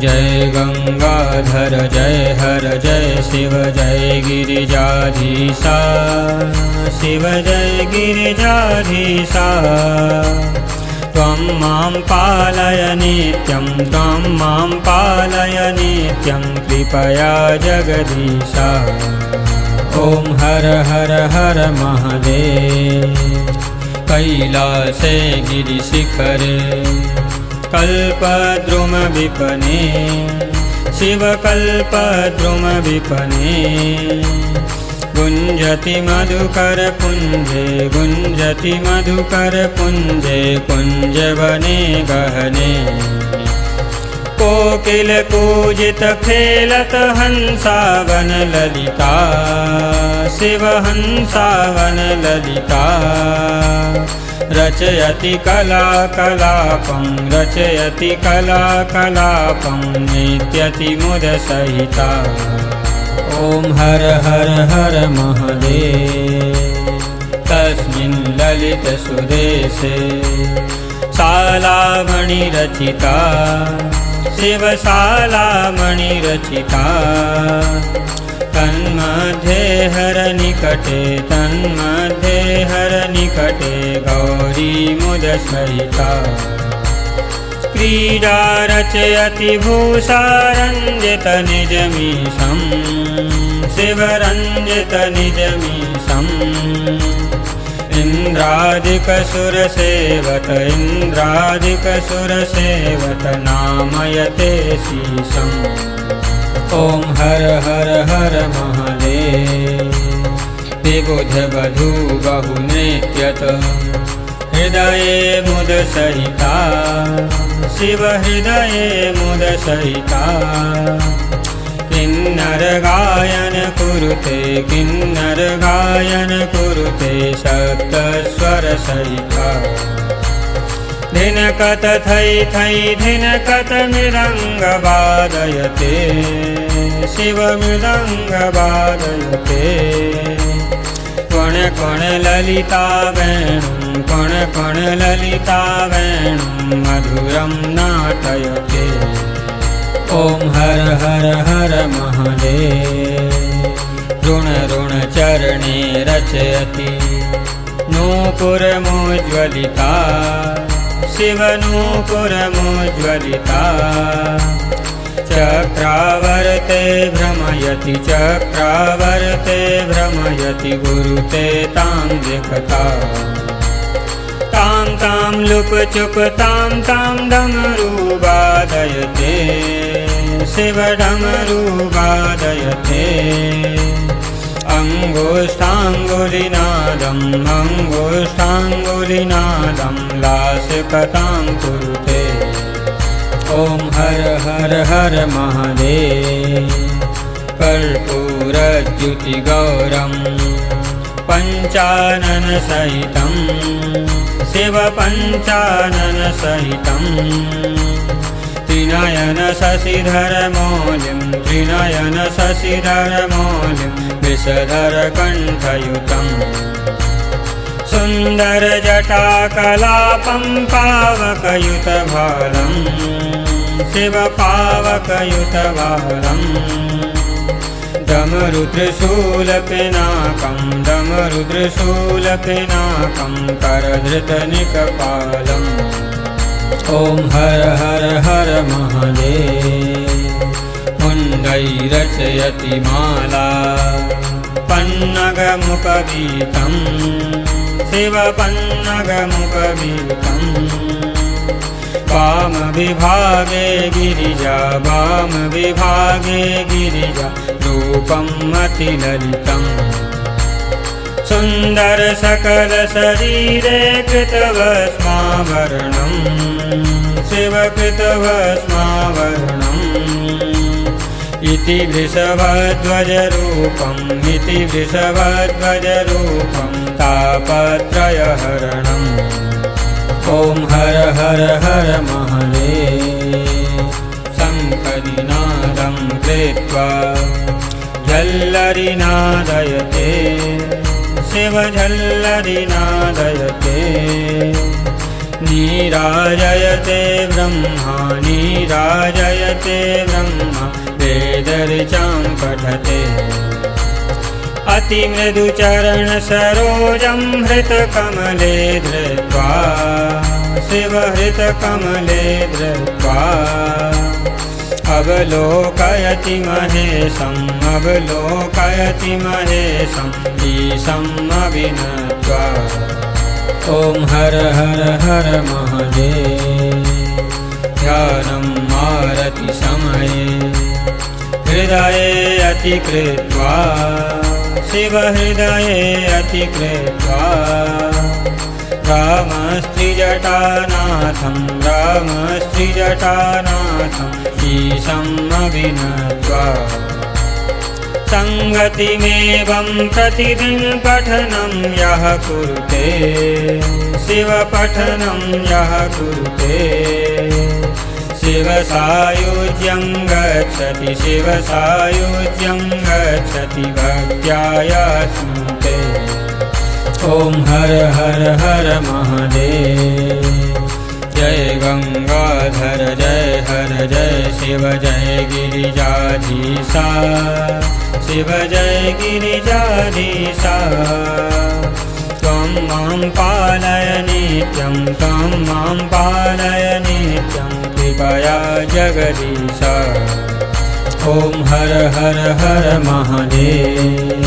जय गंगाधर जय हर जय शिव जय गिरिजाधीशा शिव जय गिरिजाधीशा त्वं मां पालय नित्यं त्वं मां पालय नित्यं कृपया जगदीशा। ओम हर हर हर महादेव। कैलासे गिरिशिखरे कल्पद्रुमविपणे शिवकल्पद्रुमविपणे गुञ्जति मधुकरपुञ्जे गुञ्जति मधुकरपुञ्जे कुञ्जवने गहने कोकिलकूजित खेलत हंसावन ललिता शिव हंसावन ललिता रचयति कलाकलापं रचयति कलाकलापं नित्यति मुदसहिता। ओम हर हर हर महादेव। तस्मिन् ललित सुदेशे शालामणि रचिता शिवशालामणि रचिता तन्मध्ये हर निकटे गौरी मुदसहिता क्रीडा रचयति भूषारञ्जित निजमीशं शिवरञ्जित निजमीशम् इन्द्रादिकसुरसेवत नामयते शीशम्। ओम हर हर हर महादेव। विबुध वधू बहुनृत्यत हृदये मुदसहिता शिव हृदये मुदसहिता किन्नर गायन कुरुते सप्तस्वर सहिता धिनकत थै थै धिनकत मृदंग वादयते शिव मृदंग वादयते कोण कोण ललिता वेणुं मधुरं नाटयते। ओम हर हर हर महादेव। ऋण ऋण चरणे रचयति नूपुरमुज्ज्वलिता शिव नूपुरमुज्ज्वलिता चक्रावर्ते भ्रमयति गुरुते तां दिखता तां तां लुक चुक तां तां डमरू वादयते शिव डमरू वादयते अंगुष्ठांगुलिनादं लास्यकतां कुरुते। ओम हर हर हर महादेव। कर्पूरज्योतिगौरं पञ्चानन सहितं शिव पञ्चानन सहितं त्रिनयन शशिधर मौलिं विषधर कण्ठयुतं सुन्दर जटाकलापं पावकयुतभालं शिव पावकयुतभालं डमरुत्रिशूलपिनाकं करधृतनिकपालम्। ओम हर हर हर महादेव। मुण्डैरचयति माला पन्नगमुखगीतं शिव पन्नगमुखगीतं वामविभागे गिरिजा रूपं अतिललितं सुन्दर सकल शरीरे कृतभस्माभरणं शिव कृतभस्माभरणम् इति वृषभध्वजरूपं तापत्रयहरणम्। ओम हर हर हर महादेव। शङ्खनिनादं कृत्वा झल्लरिनादयते शिव झल्लरिनादयते नीराजयते ब्रह्मा नीराजयते ब्रह्मा वेदऋचां पठते अतिमृदुचरणसरोजं हृतकमले धृत्वा शिवहृतकमले धृत्वा अवलोकयति महेशम् अवलोकयति महेशम् ईशम् अविनत्वा ॐ हर हर हर महादेव ध्यानम् आरति समये हृदये अतिकृत्वा शिवहृदये अतिकृत्वा रामस्त्रिजटानाथं रामस्त्रिजटानाथम् ईशम् अविनत्वा सङ्गतिमेवं प्रतिदिनं पठनं यः कुरुते शिवपठनं यः कुरुते शिवसायुज्यं गच्छति शिवसायुज्यं गच्छति भक्त्या स्मृते ॐ हर हर हर महादेव जय गंगाधर जय हर जय शिव जय गिरिजाधीशा शिव जय गिरिजाधीशा त्वं मां पालय नित्यं त्वं मां पालय नित्यं कृपया जगदीश ॐ हर हर हर महादेव।